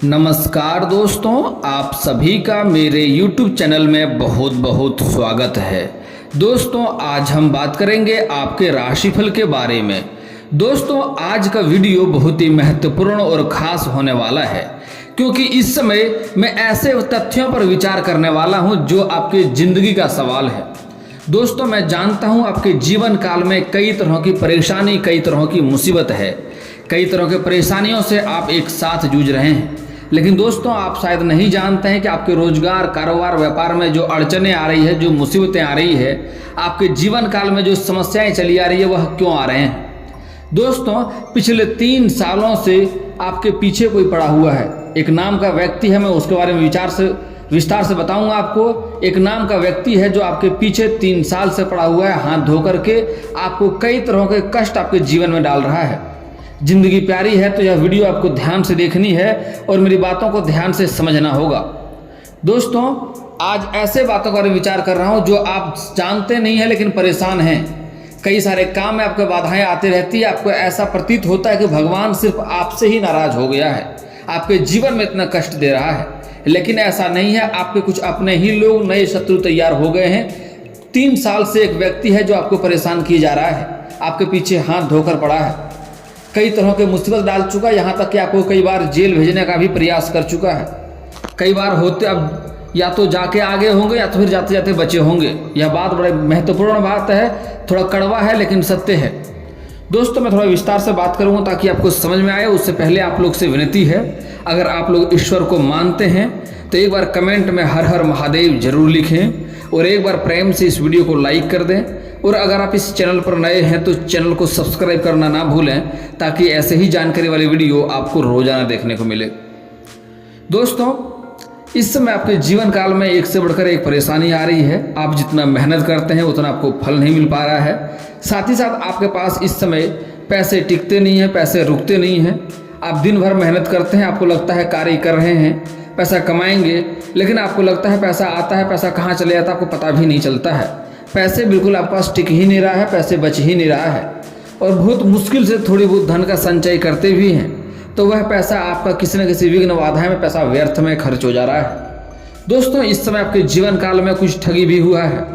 नमस्कार दोस्तों, आप सभी का मेरे YouTube चैनल में बहुत बहुत स्वागत है। दोस्तों आज हम बात करेंगे आपके राशिफल के बारे में। दोस्तों आज का वीडियो बहुत ही महत्वपूर्ण और ख़ास होने वाला है, क्योंकि इस समय मैं ऐसे तथ्यों पर विचार करने वाला हूं जो आपकी ज़िंदगी का सवाल है। दोस्तों मैं जानता हूं आपके जीवन काल में कई तरह की परेशानी, कई तरह की मुसीबत है, कई तरह के परेशानियों से आप एक साथ जूझ रहे हैं। लेकिन दोस्तों आप शायद नहीं जानते हैं कि आपके रोजगार, कारोबार, व्यापार में जो अड़चनें आ रही है, जो मुसीबतें आ रही है, आपके जीवन काल में जो समस्याएं चली आ रही है, वह क्यों आ रहे हैं। दोस्तों पिछले 3 सालों से आपके पीछे कोई पड़ा हुआ है। एक नाम का व्यक्ति है, मैं उसके बारे में विस्तार से बताऊंगा आपको। एक नाम का व्यक्ति है जो आपके पीछे 3 साल से पड़ा हुआ है, हाथ धो करके आपको कई तरह के कष्ट आपके जीवन में डाल रहा है। जिंदगी प्यारी है तो यह वीडियो आपको ध्यान से देखनी है और मेरी बातों को ध्यान से समझना होगा। दोस्तों आज ऐसे बातों पर विचार कर रहा हूं जो आप जानते नहीं हैं लेकिन परेशान हैं। कई सारे काम में आपको बाधाएं आती रहती है, आपको ऐसा प्रतीत होता है कि भगवान सिर्फ आपसे ही नाराज हो गया है, आपके जीवन में इतना कष्ट दे रहा है। लेकिन ऐसा नहीं है, आपके कुछ अपने ही लोग, नए शत्रु तैयार हो गए हैं। 3 साल से एक व्यक्ति है जो आपको परेशान किया जा रहा है, आपके पीछे हाथ धोकर पड़ा है, कई तरह के मुसीबत डाल चुका है, यहाँ तक कि आपको कई बार जेल भेजने का भी प्रयास कर चुका है। कई बार होते अब या तो जाके आगे होंगे या तो फिर जाते जाते बचे होंगे। यह बात बड़ी महत्वपूर्ण बात है, थोड़ा कड़वा है लेकिन सत्य है। दोस्तों मैं थोड़ा विस्तार से बात करूँगा ताकि आपको समझ में आए। उससे पहले आप लोग से विनती है, अगर आप लोग ईश्वर को मानते हैं तो एक बार कमेंट में हर हर महादेव जरूर लिखें और एक बार प्रेम से इस वीडियो को लाइक कर दें। और अगर आप इस चैनल पर नए हैं तो चैनल को सब्सक्राइब करना ना भूलें, ताकि ऐसे ही जानकारी वाली वीडियो आपको रोजाना देखने को मिले। दोस्तों इस समय आपके जीवन काल में एक से बढ़कर एक परेशानी आ रही है। आप जितना मेहनत करते हैं उतना आपको फल नहीं मिल पा रहा है। साथ ही साथ आपके पास इस समय पैसे टिकते नहीं हैं, पैसे रुकते नहीं हैं। आप दिन भर मेहनत करते हैं, आपको लगता है कार्य कर रहे हैं, पैसा कमाएंगे, लेकिन आपको लगता है पैसा आता है, पैसा कहाँ चले जाता है आपको पता भी नहीं चलता है। पैसे बिल्कुल आपके पास टिक ही नहीं रहा है, पैसे बच ही नहीं रहा है और बहुत मुश्किल से थोड़ी बहुत धन का संचय करते भी हैं तो वह पैसा आपका किसी न किसी विघ्न बाधा में पैसा व्यर्थ में खर्च हो जा रहा है। दोस्तों इस समय आपके जीवन काल में कुछ ठगी भी हुआ है।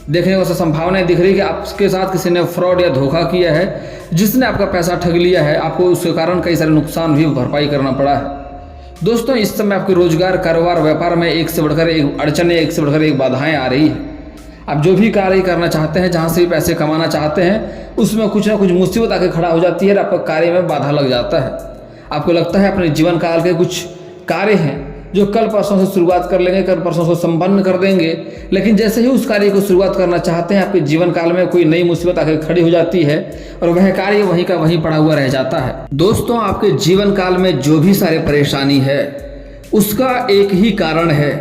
देखने को संभावनाएं दिख रही है कि आपके साथ किसी ने फ्रॉड या धोखा किया है, जिसने आपका पैसा ठग लिया है, आपको उसके कारण कई सारे नुकसान भी भरपाई करना पड़ा है। दोस्तों इस समय आपके रोजगार, कारोबार, व्यापार में एक से बढ़कर एक अड़चनें, एक से बढ़कर एक बाधाएं आ रही है। आप जो भी कार्य करना चाहते हैं, जहाँ से भी पैसे कमाना चाहते हैं, उसमें कुछ ना कुछ मुसीबत आके खड़ा हो जाती है और आपका कार्य में बाधा लग जाता है। आपको लगता है अपने जीवन काल के कुछ कार्य हैं जो कल परसों से शुरुआत कर लेंगे, कल परसों से संपन्न कर देंगे, लेकिन जैसे ही उस कार्य को शुरुआत करना चाहते हैं आपके जीवन काल में कोई नई मुसीबत आके खड़ी हो जाती है और वह कार्य वहीं का वहीं पड़ा हुआ रह जाता है। दोस्तों आपके जीवन काल में जो भी सारे परेशानी है उसका एक ही कारण है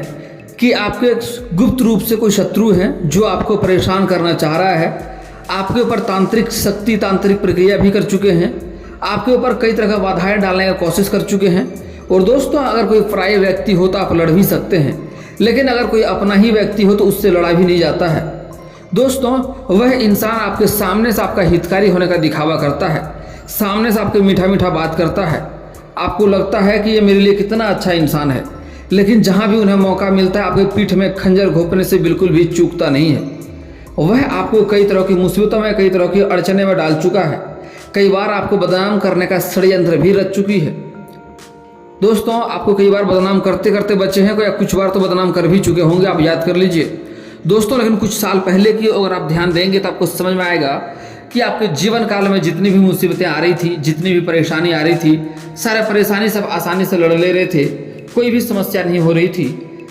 कि आपके गुप्त रूप से कोई शत्रु है जो आपको परेशान करना चाह रहा है। आपके ऊपर तांत्रिक शक्ति, तांत्रिक प्रक्रिया भी कर चुके हैं, आपके ऊपर कई तरह का बाधाएं डालने की कोशिश कर चुके हैं। और दोस्तों अगर कोई पराया व्यक्ति हो तो आप लड़ भी सकते हैं, लेकिन अगर कोई अपना ही व्यक्ति हो तो उससे लड़ा भी नहीं जाता है। दोस्तों वह इंसान आपके सामने से आपका हितकारी होने का दिखावा करता है, सामने से आपके मीठा मीठा बात करता है, आपको लगता है कि ये मेरे लिए कितना अच्छा इंसान है, लेकिन जहाँ भी उन्हें मौका मिलता है आपके पीठ में खंजर घोंपने से बिल्कुल भी चूकता नहीं है। वह आपको कई तरह की मुसीबतों में, कई तरह की अड़चने में डाल चुका है, कई बार आपको बदनाम करने का षड्यंत्र भी रच चुकी है। दोस्तों आपको कई बार बदनाम करते करते बचे हैं, या कुछ बार तो बदनाम कर भी चुके होंगे, आप याद कर लीजिए दोस्तों। लेकिन कुछ साल पहले की अगर आप ध्यान देंगे तो आपको समझ में आएगा कि आपके जीवन काल में जितनी भी मुसीबतें आ रही थी, जितनी भी परेशानी आ रही थी, सारे परेशानी सब आसानी से लड़ ले रहे थे, कोई भी समस्या नहीं हो रही थी।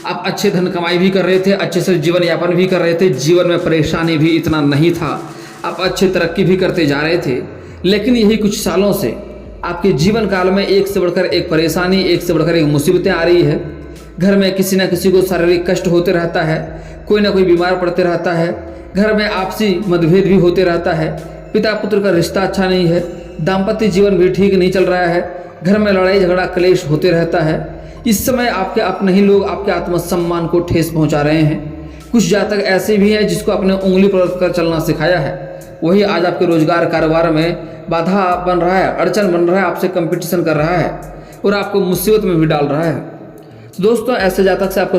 आप अच्छे धन कमाई भी कर रहे थे, अच्छे से जीवन यापन भी कर रहे थे, जीवन में परेशानी भी इतना नहीं था, आप अच्छे तरक्की भी करते जा रहे थे। लेकिन यही कुछ सालों से आपके जीवन काल में एक से बढ़कर एक परेशानी, एक से बढ़कर एक मुसीबतें आ रही है। घर में किसी न किसी को शारीरिक कष्ट होते रहता है, कोई ना कोई बीमार पड़ते रहता है, घर में आपसी मतभेद भी होते रहता है, पिता पुत्र का रिश्ता अच्छा नहीं है, दाम्पत्य जीवन भी ठीक नहीं चल रहा है, घर में लड़ाई झगड़ा क्लेश होते रहता है। इस समय आपके अपने ही लोग आपके आत्मसम्मान को ठेस पहुंचा रहे हैं। कुछ जातक ऐसे भी हैं जिसको अपने उंगली पर कर चलना सिखाया है, वही आज आपके रोजगार, कारोबार में बाधा बन रहा है, अड़चन बन रहा है, आपसे कंपटीशन कर रहा है। और आपको मुसीबत में भी डाल रहा है। तो दोस्तों ऐसे जातक से आपको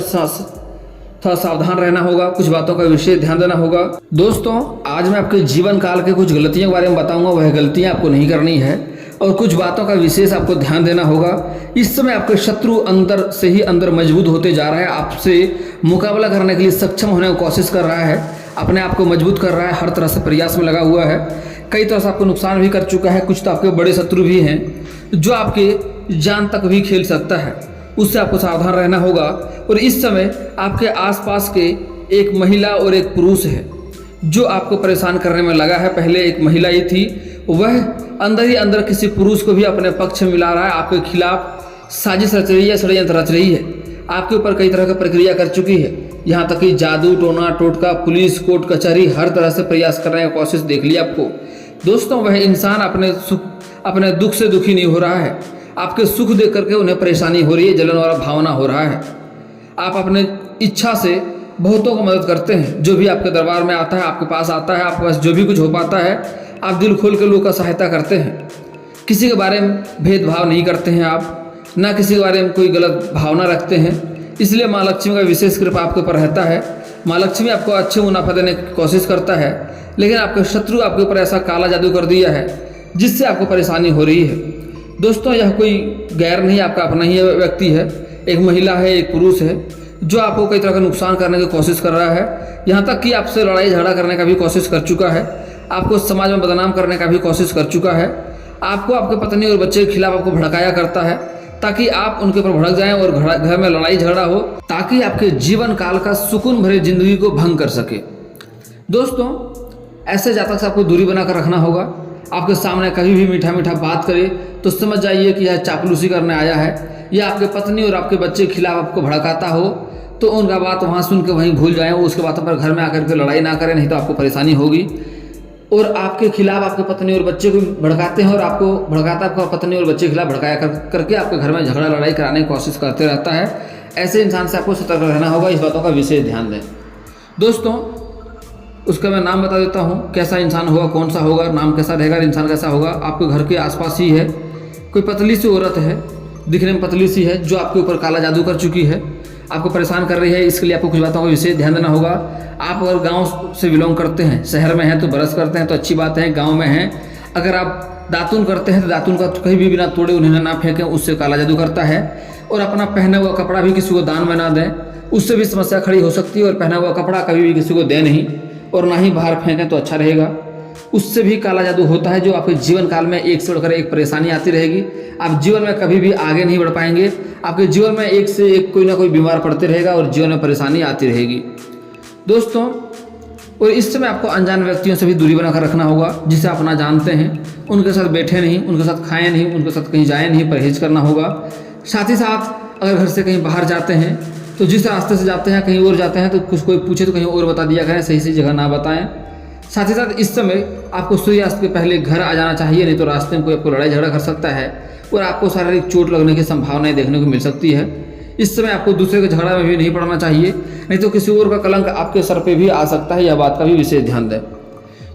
थोड़ा सावधान रहना होगा, कुछ बातों का विशेष ध्यान देना होगा। दोस्तों आज मैं आपके जीवन काल के कुछ गलतियों के बारे में बताऊंगा, वह गलतियां आपको नहीं करनी है और कुछ बातों का विशेष आपको ध्यान देना होगा। इस समय आपके शत्रु अंदर से ही अंदर मजबूत होते जा रहा है, आपसे मुकाबला करने के लिए सक्षम होने की कोशिश कर रहा है, अपने आप को मजबूत कर रहा है, हर तरह से प्रयास में लगा हुआ है। कई तरह से आपको नुकसान भी कर चुका है, कुछ तो आपके बड़े शत्रु भी हैं जो आपके जान तक भी खेल सकता है, उससे आपको सावधान रहना होगा। और इस समय आपके आसपास के एक महिला और एक पुरुष है जो आपको परेशान करने में लगा है। पहले एक महिला ही थी, वह अंदर ही अंदर किसी पुरुष को भी अपने पक्ष में मिला रहा है, आपके खिलाफ साजिश रच रही है, षड्यंत्र रच रही है, आपके ऊपर कई तरह की प्रक्रिया कर चुकी है, यहाँ तक कि जादू टोना टोटका पुलिस कोर्ट कचहरी हर तरह से प्रयास करने की कोशिश देख ली आपको। दोस्तों वह इंसान अपने दुख से दुखी नहीं हो रहा है, आपके सुख देख करके उन्हें परेशानी हो रही है, जलन वाला भावना हो रहा है। आप अपने इच्छा से बहुतों को मदद करते हैं, जो भी आपके दरबार में आता है, आपके पास आता है, आपके पास जो भी कुछ हो पाता है आप दिल खोल के लोगों का सहायता करते हैं। किसी के बारे में भेदभाव नहीं करते हैं आप, ना किसी के बारे में कोई गलत भावना रखते हैं, इसलिए माँ लक्ष्मी का विशेष कृपा आपके ऊपर रहता है। माँ लक्ष्मी आपको अच्छे मुनाफा देने की कोशिश करता है, लेकिन आपके शत्रु आपके ऊपर ऐसा काला जादू कर दिया है जिससे आपको परेशानी हो रही है। दोस्तों यह कोई गैर नहीं, आपका अपना ही व्यक्ति है, एक महिला है, एक पुरुष है जो आपको कई तरह का नुकसान करने की कोशिश कर रहा है, यहाँ तक कि आपसे लड़ाई झगड़ा करने का भी कोशिश कर चुका है, आपको समाज में बदनाम करने का भी कोशिश कर चुका है, आपको आपके पत्नी और बच्चे के खिलाफ आपको भड़काया करता है ताकि आप उनके ऊपर भड़क जाएं और घर में लड़ाई झगड़ा हो, ताकि आपके जीवन काल का सुकून भरे जिंदगी को भंग कर सके। दोस्तों ऐसे जातक से आपको दूरी बनाकर रखना होगा। आपके सामने कभी भी मीठा मीठा बात करे तो समझ जाइए कि यह चापलूसी करने आया है, या आपके पत्नी और आपके बच्चे के खिलाफ आपको भड़काता हो तो उनका बात वहाँ सुन के वहीं भूल जाएं, उसके बातों पर घर में आकर के लड़ाई ना करें, नहीं तो आपको परेशानी होगी। और आपके खिलाफ आपके पत्नी और बच्चे को भड़काते हैं और आपको भड़काता आपका पत्नी और बच्चे के खिलाफ भड़काया करके आपके घर में झगड़ा लड़ाई कराने की कोशिश करते रहता है। ऐसे इंसान से आपको सतर्क रहना होगा, इस बातों का विशेष ध्यान दें। दोस्तों उसका मैं नाम बता देता हूँ, कैसा इंसान होगा, कौन सा होगा, नाम कैसा रहेगा, इंसान कैसा होगा। आपके घर के आसपास ही है, कोई पतली सी औरत है, दिखने में पतली सी है, जो आपके ऊपर काला जादू कर चुकी है, आपको परेशान कर रही है। इसके लिए आपको कुछ बातों का विशेष ध्यान देना होगा। आप अगर गांव से बिलोंग करते हैं, शहर में हैं तो ब्रश करते हैं तो अच्छी बात है, गांव में हैं अगर आप दातुन करते हैं तो दातुन का कहीं भी बिना तोड़े उन्हें ना फेंकें, उससे काला जादू करता है। और अपना पहना हुआ कपड़ा भी किसी को दान में ना दें, उससे भी समस्या खड़ी हो सकती है। और पहना हुआ कपड़ा कभी भी किसी को दें नहीं, और ना ही बाहर फेंकें तो अच्छा रहेगा, उससे भी काला जादू होता है, जो आपके जीवन काल में एक से बढ़कर एक परेशानी आती रहेगी। आप जीवन में कभी भी आगे नहीं बढ़ पाएंगे, आपके जीवन में एक से एक कोई ना कोई बीमार पड़ते रहेगा और जीवन में परेशानी आती रहेगी। दोस्तों और इस समय आपको अनजान व्यक्तियों से भी दूरी बनाकर रखना होगा, जिसे आप ना जानते हैं, उनके साथ बैठे नहीं, उनके साथ खाएं नहीं, उनके साथ कहीं जाएं नहीं, परहेज करना होगा। साथ ही साथ अगर घर से कहीं बाहर जाते हैं तो जिस रास्ते से जाते हैं, कहीं और जाते हैं तो कुछ कोई पूछे तो कहीं और बता दिया करें, सही सही जगह ना बताएं। साथ ही साथ इस समय आपको सूर्यास्त के पहले घर आ जाना चाहिए, नहीं तो रास्ते में कोई आपको लड़ाई झगड़ा कर सकता है और आपको शारीरिक चोट लगने की संभावनाएं देखने को मिल सकती है। इस समय आपको दूसरे के झगड़ा में भी नहीं पड़ना चाहिए, नहीं तो किसी और का कलंक आपके सर पे भी आ सकता है, यह बात का भी विशेष ध्यान दें।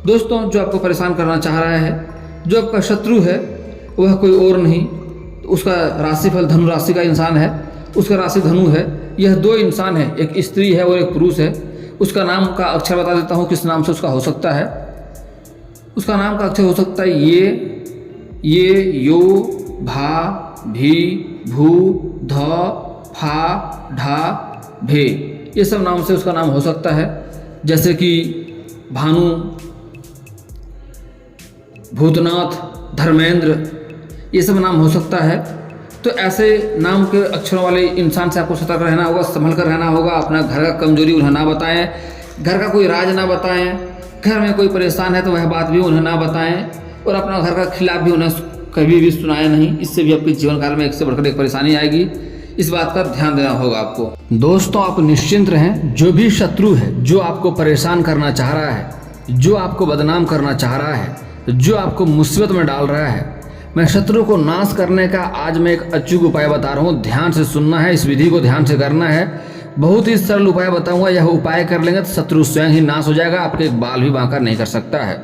दोस्तों जो आपको परेशान करना चाह रहा है, जो आपका शत्रु है, वह कोई और नहीं, उसका राशिफल धनु राशि का इंसान है, उसका राशि धनु है। यह दो इंसान है, एक स्त्री है और एक पुरुष है। उसका नाम का अक्षर बता देता हूँ, किस नाम से उसका हो सकता है। उसका नाम का अक्षर हो सकता है ये, यो, भा, भी, भू, ध, फा, ढा, भे, ये सब नाम से उसका नाम हो सकता है। जैसे कि भानु, भूतनाथ, धर्मेंद्र, ये सब नाम हो सकता है। तो ऐसे नाम के अक्षरों वाले इंसान से आपको सतर्क रहना होगा, संभल कर रहना होगा। अपना घर का कमजोरी उन्हें ना बताएं, घर का कोई राज ना बताएं, घर में कोई परेशान है तो वह बात भी उन्हें ना बताएं, और अपना घर का खिलाफ भी उन्हें कभी भी सुनाएं नहीं। इससे भी आपके जीवन काल में एक से बढ़कर एक परेशानी आएगी, इस बात का ध्यान देना होगा आपको। दोस्तों आप निश्चिंत रहें, जो भी शत्रु है, जो आपको परेशान करना चाह रहा है, जो आपको बदनाम करना चाह रहा है, जो आपको मुसीबत में डाल रहा है, मैं शत्रु को नाश करने का आज मैं एक अचूक उपाय बता रहा हूँ। ध्यान से सुनना है, इस विधि को ध्यान से करना है। बहुत ही सरल उपाय बताऊंगा, यह उपाय कर लेंगे तो शत्रु स्वयं ही नाश हो जाएगा, आपके एक बाल भी बांका नहीं कर सकता है।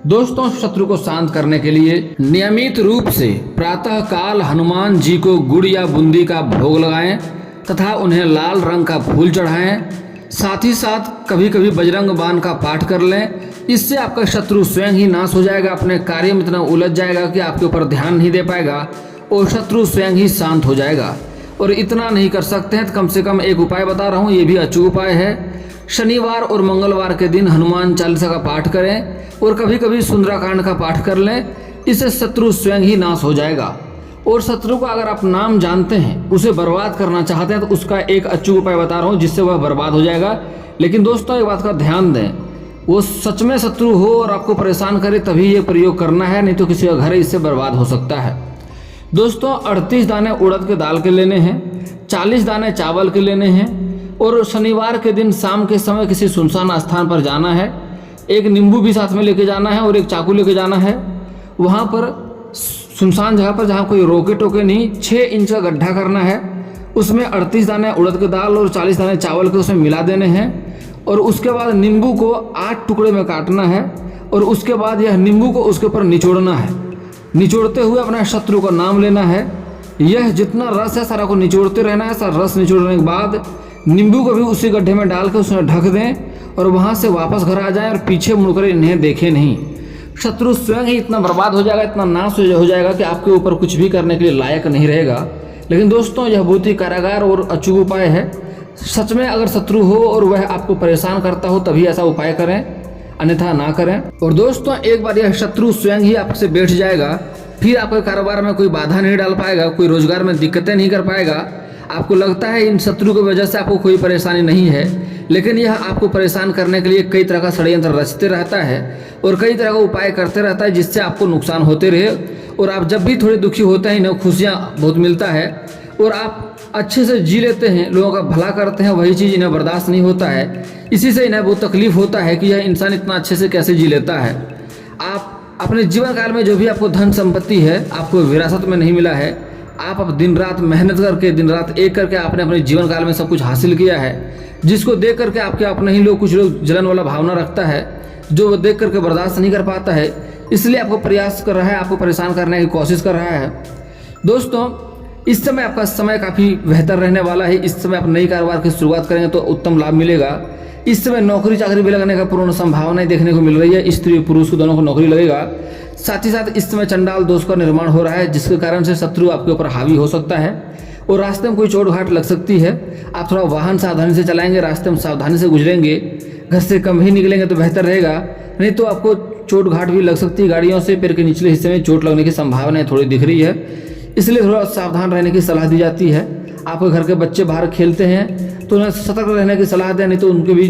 दोस्तों, शत्रु को शांत करने के लिए नियमित रूप से प्रातः काल हनुमान जी को गुड़ या बूंदी का भोग लगाएं तथा उन्हें लाल रंग का फूल चढ़ाएं। साथ ही साथ कभी कभी बजरंग बाण का पाठ कर लें। इससे आपका शत्रु स्वयं ही नाश हो जाएगा, अपने कार्य में इतना उलझ जाएगा कि आपके ऊपर ध्यान नहीं दे पाएगा और शत्रु स्वयं ही शांत हो जाएगा। और इतना नहीं कर सकते हैं तो कम से कम एक उपाय बता रहा हूँ, ये भी अचूक उपाय है। शनिवार और मंगलवार के दिन हनुमान चालीसा का पाठ करें और कभी कभी सुंदराकांड का पाठ कर लें। इससे शत्रु स्वयं ही नाश हो जाएगा। और शत्रु का अगर आप नाम जानते हैं, उसे बर्बाद करना चाहते हैं, तो उसका एक अचूक उपाय बता रहा हूँ जिससे वह बर्बाद हो जाएगा। लेकिन दोस्तों, एक बात का ध्यान दें, वो सच में शत्रु हो और आपको परेशान करे तभी ये प्रयोग करना है, नहीं तो किसी का घर इससे बर्बाद हो सकता है। दोस्तों, 38 दाने उड़द के दाल के लेने हैं, 40 दाने चावल के लेने हैं और शनिवार के दिन शाम के समय किसी सुनसान स्थान पर जाना है। एक नींबू भी साथ में लेके जाना है और एक चाकू लेके जाना है। वहाँ पर सुनसान जगह पर जहाँ कोई रोके टोके नहीं, 6 इंच का गड्ढा करना है। उसमें 38 दाने उड़द के दाल और 40 दाने चावल के उसमें मिला देने हैं और उसके बाद नींबू को 8 टुकड़े में काटना है और उसके बाद यह नींबू को उसके ऊपर निचोड़ना है। निचोड़ते हुए अपने शत्रु का नाम लेना है। यह जितना रस है सारा को निचोड़ते रहना है। सारा रस निचोड़ने के बाद नींबू को भी उसी गड्ढे में डाल के उसमें ढक दें और वहाँ से वापस घर आ जाएं और पीछे मुड़कर इन्हें देखें नहीं। शत्रु स्वयं ही इतना बर्बाद हो जाएगा, इतना नाश हो जाएगा कि आपके ऊपर कुछ भी करने के लिए लायक नहीं रहेगा। लेकिन दोस्तों, यह बहुत ही कारागार और अचूक उपाय है। सच में अगर शत्रु हो और वह आपको परेशान करता हो तभी ऐसा उपाय करें, अन्यथा ना करें। और दोस्तों, एक बार यह शत्रु स्वयं ही आपसे बैठ जाएगा, फिर आपके कारोबार में कोई बाधा नहीं डाल पाएगा, कोई रोजगार में दिक्कतें नहीं कर पाएगा। आपको लगता है इन शत्रु की वजह से आपको कोई परेशानी नहीं है, लेकिन यह आपको परेशान करने के लिए कई तरह का षड्यंत्र रचते रहता है और कई तरह का उपाय करते रहता है जिससे आपको नुकसान होते रहे। और आप जब भी थोड़े दुखी होते हैं, इन्हें खुशियाँ बहुत मिलता है और आप अच्छे से जी लेते हैं, लोगों का भला करते हैं, वही चीज़ इन्हें बर्दाश्त नहीं होता है। इसी से इन्हें बहुत तकलीफ होता है कि यह इंसान इतना अच्छे से कैसे जी लेता है। आप अपने जीवन काल में जो भी आपको धन संपत्ति है, आपको विरासत में नहीं मिला है। आप अब दिन रात मेहनत करके, दिन रात एक करके आपने अपने जीवन काल में सब कुछ हासिल किया है, जिसको देख करके आपके अपने ही लोग, कुछ लोग जलन वाला भावना रखता है, जो वो देख करके बर्दाश्त नहीं कर पाता है, इसलिए आपको प्रयास कर रहा है, आपको परेशान करने की कोशिश कर रहा है। दोस्तों, इस समय आपका समय काफ़ी बेहतर रहने वाला है। इस समय आप नई कारोबार की शुरुआत करेंगे तो उत्तम लाभ मिलेगा। इस समय नौकरी चाकरी भी लगने का पूर्ण संभावनाएं देखने को मिल रही है। स्त्री पुरुष को दोनों को नौकरी लगेगा। साथ ही साथ इस समय चंडाल दोष का निर्माण हो रहा है, जिसके कारण से शत्रु आपके ऊपर हावी हो सकता है और रास्ते में कोई चोट घाट लग सकती है। आप थोड़ा वाहन सावधानी से चलाएंगे, रास्ते में सावधानी से गुजरेंगे, घर से कम ही निकलेंगे तो बेहतर रहेगा, नहीं तो आपको चोट घाट भी लग सकती है। गाड़ियों से पैर के निचले हिस्से में चोट लगने की संभावनाएं थोड़ी दिख रही है, इसलिए थोड़ा सावधान रहने की सलाह दी जाती है। आपके घर के बच्चे बाहर खेलते हैं तो उन्हें सतर्क रहने की सलाह दें, नहीं तो उनके भी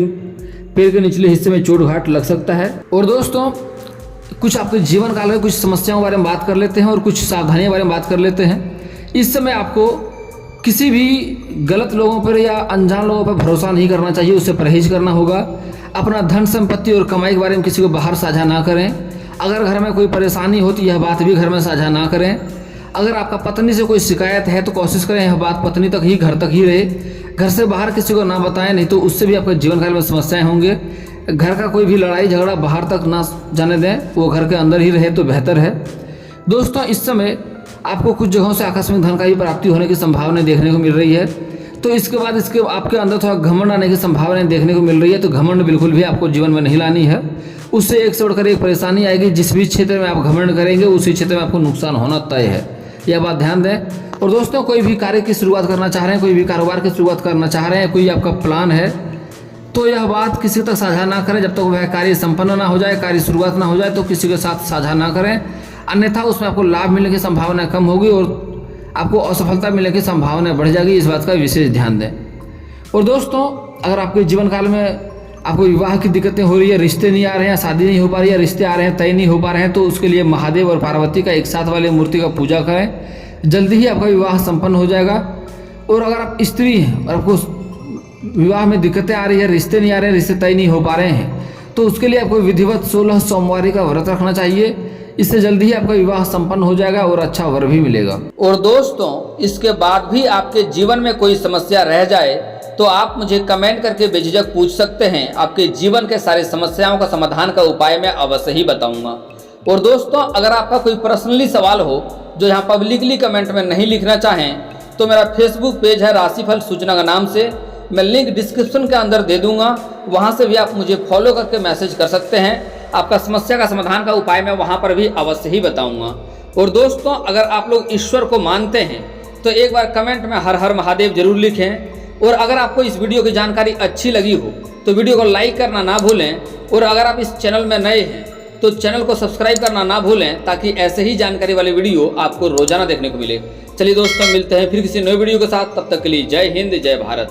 पैर के निचले हिस्से में चोट घाट लग सकता है। और दोस्तों, कुछ आपके जीवन काल में कुछ समस्याओं के बारे में बात कर लेते हैं और कुछ सावधानियों के बारे में बात कर लेते हैं। इस समय आपको किसी भी गलत लोगों पर या अनजान लोगों पर भरोसा नहीं करना चाहिए, उससे परहेज करना होगा। अपना धन संपत्ति और कमाई के बारे में किसी को बाहर साझा ना करें। अगर घर में कोई परेशानी हो तो यह बात भी घर में साझा ना करें। अगर आपका पत्नी से कोई शिकायत है तो कोशिश करें यह बात पत्नी तक ही, घर तक ही रहे, घर से बाहर किसी को ना बताएं, नहीं तो उससे भी आपके जीवन काल में समस्याएं होंगे। घर का कोई भी लड़ाई झगड़ा बाहर तक ना जाने दें, वो घर के अंदर ही रहे तो बेहतर है। दोस्तों, इस समय आपको कुछ जगहों से आकस्मिक धन का भी प्राप्ति होने की संभावना देखने को मिल रही है, तो इसके बाद आपके अंदर थोड़ा घमंड आने की संभावना देखने को मिल रही है। तो घमंड बिल्कुल भी आपको जीवन में नहीं लानी है, उससे एक से बढ़कर एक परेशानी आएगी। जिस भी क्षेत्र में आप घमंड करेंगे उसी क्षेत्र में आपको नुकसान होना तय है, यह बात ध्यान दें। और दोस्तों, कोई भी कार्य की शुरुआत करना चाह रहे हैं, कोई भी कारोबार की शुरुआत करना चाह रहे हैं, कोई आपका प्लान है, तो यह बात किसी तक साझा ना करें जब तक वह कार्य संपन्न ना हो जाए, कार्य शुरुआत ना हो जाए, तो किसी के साथ साझा ना करें, अन्यथा उसमें आपको लाभ मिलने की संभावना कम होगी और आपको असफलता मिलने की संभावना बढ़ जाएगी। इस बात का विशेष ध्यान दें। और दोस्तों, अगर आपके जीवन काल में आपको विवाह की दिक्कतें हो रही है, रिश्ते नहीं आ रहे हैं, शादी नहीं हो पा रही है, रिश्ते आ रहे हैं तय नहीं हो पा रहे हैं, तो उसके लिए महादेव और पार्वती का एक साथ वाली मूर्ति का पूजा करें, जल्दी ही आपका विवाह संपन्न हो जाएगा। और अगर आप स्त्री हैं और आपको विवाह में दिक्कतें आ रही है, रिश्ते नहीं आ रहे हैं, रिश्ते तय नहीं हो पा रहे हैं, तो उसके लिए आपको विधिवत 16 सोमवारी का व्रत रखना चाहिए। इससे जल्दी ही आपका विवाह संपन्न हो जाएगा और अच्छा वर भी मिलेगा। और दोस्तों, इसके बाद भी आपके जीवन में कोई समस्या रह जाए तो आप मुझे कमेंट करके बेझिझक पूछ सकते हैं। आपके जीवन के सारे समस्याओं का समाधान का उपाय मैं अवश्य ही बताऊंगा। और दोस्तों, अगर आपका कोई पर्सनली सवाल हो जो यहाँ पब्लिकली कमेंट में नहीं लिखना चाहें तो मेरा फेसबुक पेज है राशिफल सूचना का नाम से, मैं लिंक डिस्क्रिप्शन के अंदर दे दूंगा, वहाँ से भी आप मुझे फॉलो करके मैसेज कर सकते हैं। आपका समस्या का समाधान का उपाय मैं वहाँ पर भी अवश्य ही बताऊंगा। और दोस्तों, अगर आप लोग ईश्वर को मानते हैं तो एक बार कमेंट में हर हर महादेव जरूर लिखें। और अगर आपको इस वीडियो की जानकारी अच्छी लगी हो तो वीडियो को लाइक करना ना भूलें। और अगर आप इस चैनल में नए हैं तो चैनल को सब्सक्राइब करना ना भूलें, ताकि ऐसे ही जानकारी वाले वीडियो आपको रोजाना देखने को मिले। चलिए दोस्तों, मिलते हैं फिर किसी नए वीडियो के साथ। तब तक के लिए जय हिंद, जय भारत।